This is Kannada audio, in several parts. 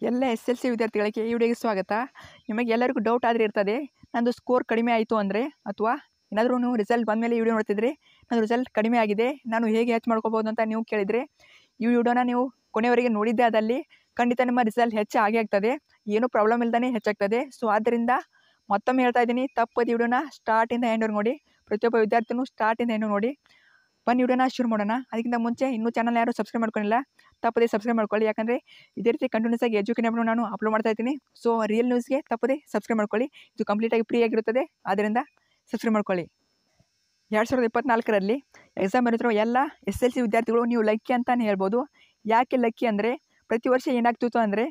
ಎಲ್ಲ SLC ವಿದ್ಯಾರ್ಥಿಗಳಿಗೆ ಈ ವಿಡಿಯೋಗೆ ಸ್ವಾಗತ. ನಿಮಗೆ ಎಲ್ಲರಿಗೂ ಡೌಟ್ ಆದರೆ ಇರ್ತದೆ, ನಂದು ಸ್ಕೋರ್ ಕಡಿಮೆ ಆಯಿತು ಅಂದರೆ ಅಥವಾ ಏನಾದರೂ ನೀವು ರಿಸಲ್ಟ್ ಬಂದಮೇಲೆ ಈ ವಿಡಿಯೋ ನೋಡ್ತಿದ್ರೆ ನನ್ನ ರಿಸಲ್ಟ್ ಕಡಿಮೆ ಆಗಿದೆ, ನಾನು ಹೇಗೆ ಹೆಚ್ಚು ಮಾಡ್ಕೋಬೋದು ಅಂತ ನೀವು ಕೇಳಿದರೆ ಈ ವಿಡಿಯೋನ ನೀವು ಕೊನೆಯವರೆಗೆ ನೋಡಿದ್ದೆ ಆದಲ್ಲಿ ಖಂಡಿತ ನಿಮ್ಮ ರಿಸಲ್ಟ್ ಹೆಚ್ಚು ಆಗೇ ಆಗ್ತದೆ, ಏನೂ ಪ್ರಾಬ್ಲಮ್ ಇಲ್ಲದೇ ಹೆಚ್ಚಾಗ್ತದೆ. ಸೊ ಆದ್ದರಿಂದ ಮತ್ತೊಮ್ಮೆ ಹೇಳ್ತಾ ಇದ್ದೀನಿ, ತಪ್ಪದು ವಿಡಿಯೋನ ಸ್ಟಾರ್ಟಿಂದ ಎಂಡ್ವರೆಗೆ ನೋಡಿ. ಪ್ರತಿಯೊಬ್ಬ ವಿದ್ಯಾರ್ಥಿನೂ ಸ್ಟಾರ್ಟಿಂದ ಎಂಡ್ ನೋಡಿ. ಬನ್ನಿ ವಿಡಿಯೋನ ಶುರು ಮಾಡೋಣ. ಅದಕ್ಕಿಂತ ಮುಂಚೆ ಇನ್ನೂ ಚಾನಲ್ ಯಾರು ಸಬ್ಸ್ಕ್ರೈಬ್ ಮಾಡ್ಕೊಂಡಿಲ್ಲ, ತಪ್ಪದೇ ಸಬ್ಸ್ಕ್ರೈಬ್ ಮಾಡ್ಕೊಳ್ಳಿ. ಯಾಕಂದರೆ ಇದೇ ರೀತಿ ಕಂಟಿನ್ಯೂಸ್ ಆಗಿ ಎಜುಕೇಷನ್ ನಾನು ಅಪ್ಲೋಡ್ ಮಾಡ್ತಾ ಇದ್ದೀನಿ. ಸೊ ರಿಯಲ್ ನ್ಯೂಸ್ಗೆ ತಪ್ಪದೇ ಸಬ್ಸ್ಕ್ರೈಬ್ ಮಾಡ್ಕೊಳ್ಳಿ. ಇದು ಕಂಪ್ಲೀಟಾಗಿ ಫ್ರೀ ಆಗಿರುತ್ತದೆ, ಆದ್ದರಿಂದ ಸಬ್ಸ್ಕ್ರೈಬ್ ಮಾಡ್ಕೊಳ್ಳಿ. 2024ರಲ್ಲಿ ಎಕ್ಸಾಮ್ ಬರೀತಿರೋ ಎಲ್ಲ SLC ವಿದ್ಯಾರ್ಥಿಗಳು ನೀವು ಲಕ್ಕಿ ಅಂತಲೇ ಹೇಳ್ಬೋದು. ಯಾಕೆ ಲಕ್ಕಿ ಅಂದರೆ, ಪ್ರತಿ ವರ್ಷ ಏನಾಗ್ತಿತ್ತು ಅಂದರೆ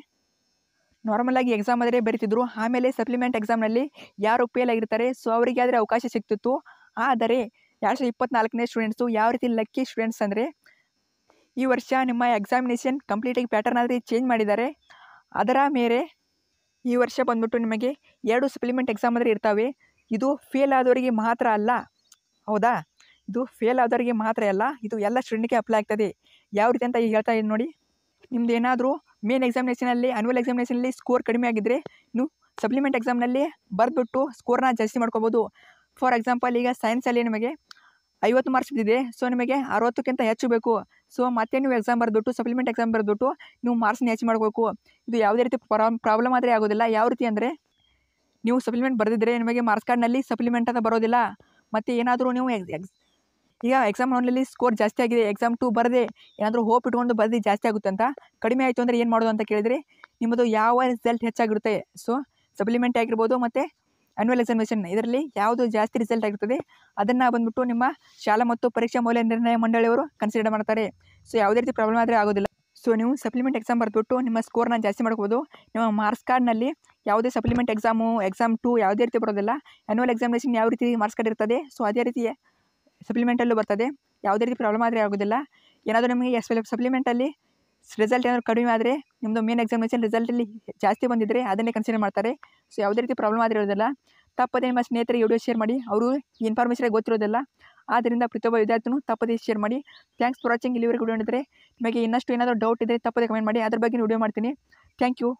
ನಾರ್ಮಲಾಗಿ ಎಕ್ಸಾಮ್ ಆದರೆ ಬರೀತಿದ್ರು, ಆಮೇಲೆ ಸಪ್ಲಿಮೆಂಟ್ ಎಕ್ಸಾಮ್ನಲ್ಲಿ ಯಾರು ಫೇಲ್ ಆಗಿರ್ತಾರೆ ಸೊ ಅವರಿಗೆ ಆದರೆ ಅವಕಾಶ ಸಿಗ್ತಿತ್ತು. ಆದರೆ 2024ನೇ ಸ್ಟೂಡೆಂಟ್ಸು ಯಾವ ರೀತಿ ಲಕ್ಕಿ ಸ್ಟೂಡೆಂಟ್ಸ್ ಅಂದರೆ, ಈ ವರ್ಷ ನಿಮ್ಮ ಎಕ್ಸಾಮಿನೇಷನ್ ಕಂಪ್ಲೀಟಾಗಿ ಪ್ಯಾಟರ್ನ್ ಆದರೆ ಚೇಂಜ್ ಮಾಡಿದ್ದಾರೆ. ಅದರ ಮೇಲೆ ಈ ವರ್ಷ ಬಂದ್ಬಿಟ್ಟು ನಿಮಗೆ 2 ಸಪ್ಲಿಮೆಂಟ್ ಎಕ್ಸಾಮ್ ಆದರೆ ಇರ್ತವೆ. ಇದು ಫೇಲ್ ಆದವರಿಗೆ ಮಾತ್ರ ಅಲ್ಲ, ಹೌದಾ? ಇದು ಫೇಲ್ ಆದವರಿಗೆ ಮಾತ್ರ ಅಲ್ಲ, ಇದು ಎಲ್ಲ ಸ್ಟೂಡೆಂಟ್ಗೆ ಅಪ್ಲೈ ಆಗ್ತದೆ. ಯಾವ ರೀತಿ ಅಂತ ಈಗ ಹೇಳ್ತಾ ಇದ್ದೀನಿ ನೋಡಿ. ನಿಮ್ದು ಏನಾದರೂ ಮೇನ್ ಎಕ್ಸಾಮಿನೇಷನಲ್ಲಿ ಆ್ಯನ್ಯುವಲ್ ಎಕ್ಸಾಮಿನೇಷನಲ್ಲಿ ಸ್ಕೋರ್ ಕಡಿಮೆ ಆಗಿದ್ದರೆ ನೀವು ಸಪ್ಲಿಮೆಂಟ್ ಎಕ್ಸಾಮ್ನಲ್ಲಿ ಬರೆದ್ಬಿಟ್ಟು ಸ್ಕೋರ್ನ ಜಾಸ್ತಿ ಮಾಡ್ಕೋಬೋದು. ಫಾರ್ ಎಕ್ಸಾಂಪಲ್, ಈಗ ಸೈನ್ಸಲ್ಲಿ ನಿಮಗೆ 50 ಮಾರ್ಕ್ಸ್ ಬಿದ್ದಿದೆ, ಸೊ ನಿಮಗೆ 60ಕ್ಕಿಂತ ಹೆಚ್ಚು ಬೇಕು. ಸೊ ಮತ್ತೆ ನೀವು ಎಕ್ಸಾಮ್ ಬರೆದ್ಬಿಟ್ಟು ಸಪ್ಲಿಮೆಂಟ್ ಎಕ್ಸಾಮ್ ಬರೆದ್ಬಿಟ್ಟು ನೀವು ಮಾರ್ಕ್ಸ್ನ ಹೆಚ್ಚು ಮಾಡಬೇಕು. ಇದು ಯಾವುದೇ ರೀತಿ ಪ್ರಾಬ್ಲಮ್ ಆದರೆ ಆಗೋದಿಲ್ಲ. ಯಾವ ರೀತಿ ಅಂದರೆ, ನೀವು ಸಪ್ಲಿಮೆಂಟ್ ಬರೆದಿದ್ದರೆ ನಿಮಗೆ ಮಾರ್ಕ್ಸ್ ಕಾರ್ಡ್ನಲ್ಲಿ ಸಪ್ಲಿಮೆಂಟ್ ಅಂತ ಬರೋದಿಲ್ಲ. ಮತ್ತು ಏನಾದರೂ ನೀವು ಈಗ ಎಕ್ಸಾಮ್ 1ನಲ್ಲಿ ಸ್ಕೋರ್ ಜಾಸ್ತಿ ಆಗಿದೆ, ಎಕ್ಸಾಮ್ 2 ಬರದೆ ಏನಾದರೂ ಹೋಪ್ ಇಟ್ಕೊಂಡು ಬರೆದು ಜಾಸ್ತಿ ಆಗುತ್ತೆ ಅಂತ, ಕಡಿಮೆ ಆಯಿತು ಅಂದರೆ ಏನು ಮಾಡೋದು ಅಂತ ಕೇಳಿದರೆ ನಿಮ್ಮದು ಯಾವ ರಿಸಲ್ಟ್ ಹೆಚ್ಚಾಗಿರುತ್ತೆ. ಸೊ ಸಪ್ಲಿಮೆಂಟ್ ಆಗಿರ್ಬೋದು ಮತ್ತು ಆ್ಯನ್ಯುವಲ್ ಎಕ್ಸಾಮಿನೇಷನ್ ಇದರಲ್ಲಿ ಯಾವುದು ಜಾಸ್ತಿ ರಿಸಲ್ಟ್ ಆಗಿರ್ತದೆ ಅದನ್ನು ಬಂದ್ಬಿಟ್ಟು ನಿಮ್ಮ ಶಾಲಾ ಮತ್ತು ಪರೀಕ್ಷಾ ಮೌಲ್ಯ ನಿರ್ಣಯ ಮಂಡಳಿಯವರು ಕನ್ಸಿಡರ್ ಮಾಡ್ತಾರೆ. ಸೊ ಯಾವುದೇ ರೀತಿ ಪ್ರಾಬ್ಲಮ್ ಆದರೆ ಆಗೋದಿಲ್ಲ. ಸೊ ನೀವು ಸಪ್ಲಿಮೆಂಟ್ ಎಕ್ಸಾಮ್ ಬರೆದ್ಬಿಟ್ಟು ನಿಮ್ಮ ಸ್ಕೋರ್ನ ಜಾಸ್ತಿ ಮಾಡ್ಕೋಬೋದು. ನಿಮ್ಮ ಮಾರ್ಕ್ಸ್ ಕಾರ್ಡ್ನಲ್ಲಿ ಯಾವುದೇ ಸಪ್ಲಿಮೆಂಟ್ ಎಕ್ಸಾಮ್ 2 ಯಾವುದೇ ರೀತಿ ಬರೋದಿಲ್ಲ. ಆ್ಯನ್ಯುವಲ್ ಎಕ್ಸಾಮಿನೇಷನ್ ಯಾವ ರೀತಿ ಮಾರ್ಕ್ಸ್ ಕಾರ್ಡ್ ಇರ್ತದೆ ಸೊ ಅದೇ ರೀತಿ ಸಪ್ಲಿಮೆಂಟಲ್ಲೂ ಬರ್ತದೆ. ಯಾವುದೇ ರೀತಿ ಪ್ರಾಬ್ಲಮ್ ಆದರೆ ಆಗೋದಿಲ್ಲ. ಏನಾದರೂ ನಿಮಗೆ ಸಪ್ಲಿಮೆಂಟಲ್ಲಿ ರಿಸಲ್ಟ್ ಏನಾದರೂ ಕಡಿಮೆ ಆದರೆ ನಿಮ್ಮದು ಮೇನ್ ಎಕ್ಸಾಮಿನೇಷನ್ ರಿಸಲ್ಟಲ್ಲಿ ಜಾಸ್ತಿ ಬಂದಿದ್ದರೆ ಅದನ್ನೇ ಕನ್ಸಿಡರ್ ಮಾಡ್ತಾರೆ. ಸೊ ಯಾವುದೇ ರೀತಿ ಪ್ರಾಬ್ಲಮ್ ಆದರೆ ಇರೋದಿಲ್ಲ. ತಪ್ಪದೇ ನಿಮ್ಮ ಸ್ನೇಹಿತರಿಗೆ ವಿಡಿಯೋ ಶೇರ್ ಮಾಡಿ, ಅವರು ಈ ಇನ್ಫಾರ್ಮೇಷನ್ ಗೊತ್ತಿರೋದಿಲ್ಲ. ಆದ್ದರಿಂದ ಪ್ರತಿಯೊಬ್ಬ ವಿದ್ಯಾರ್ಥಿನೂ ತಪ್ಪದೇ ಶೇರ್ ಮಾಡಿ. Thanks for watching. ಇಲ್ಲಿವರೆಗೆ ವಿಡಿಯೋ ನೋಡಿದರೆ ನಿಮಗೆ ಇನ್ನಷ್ಟು ಏನಾದರೂ ಡೌಟ್ ಇದ್ದರೆ ತಪ್ಪದೇ ಕಮೆಂಟ್ ಮಾಡಿ, ಅದ್ರ ಬಗ್ಗೆ ವಿಡಿಯೋ ಮಾಡ್ತೀನಿ. Thank you.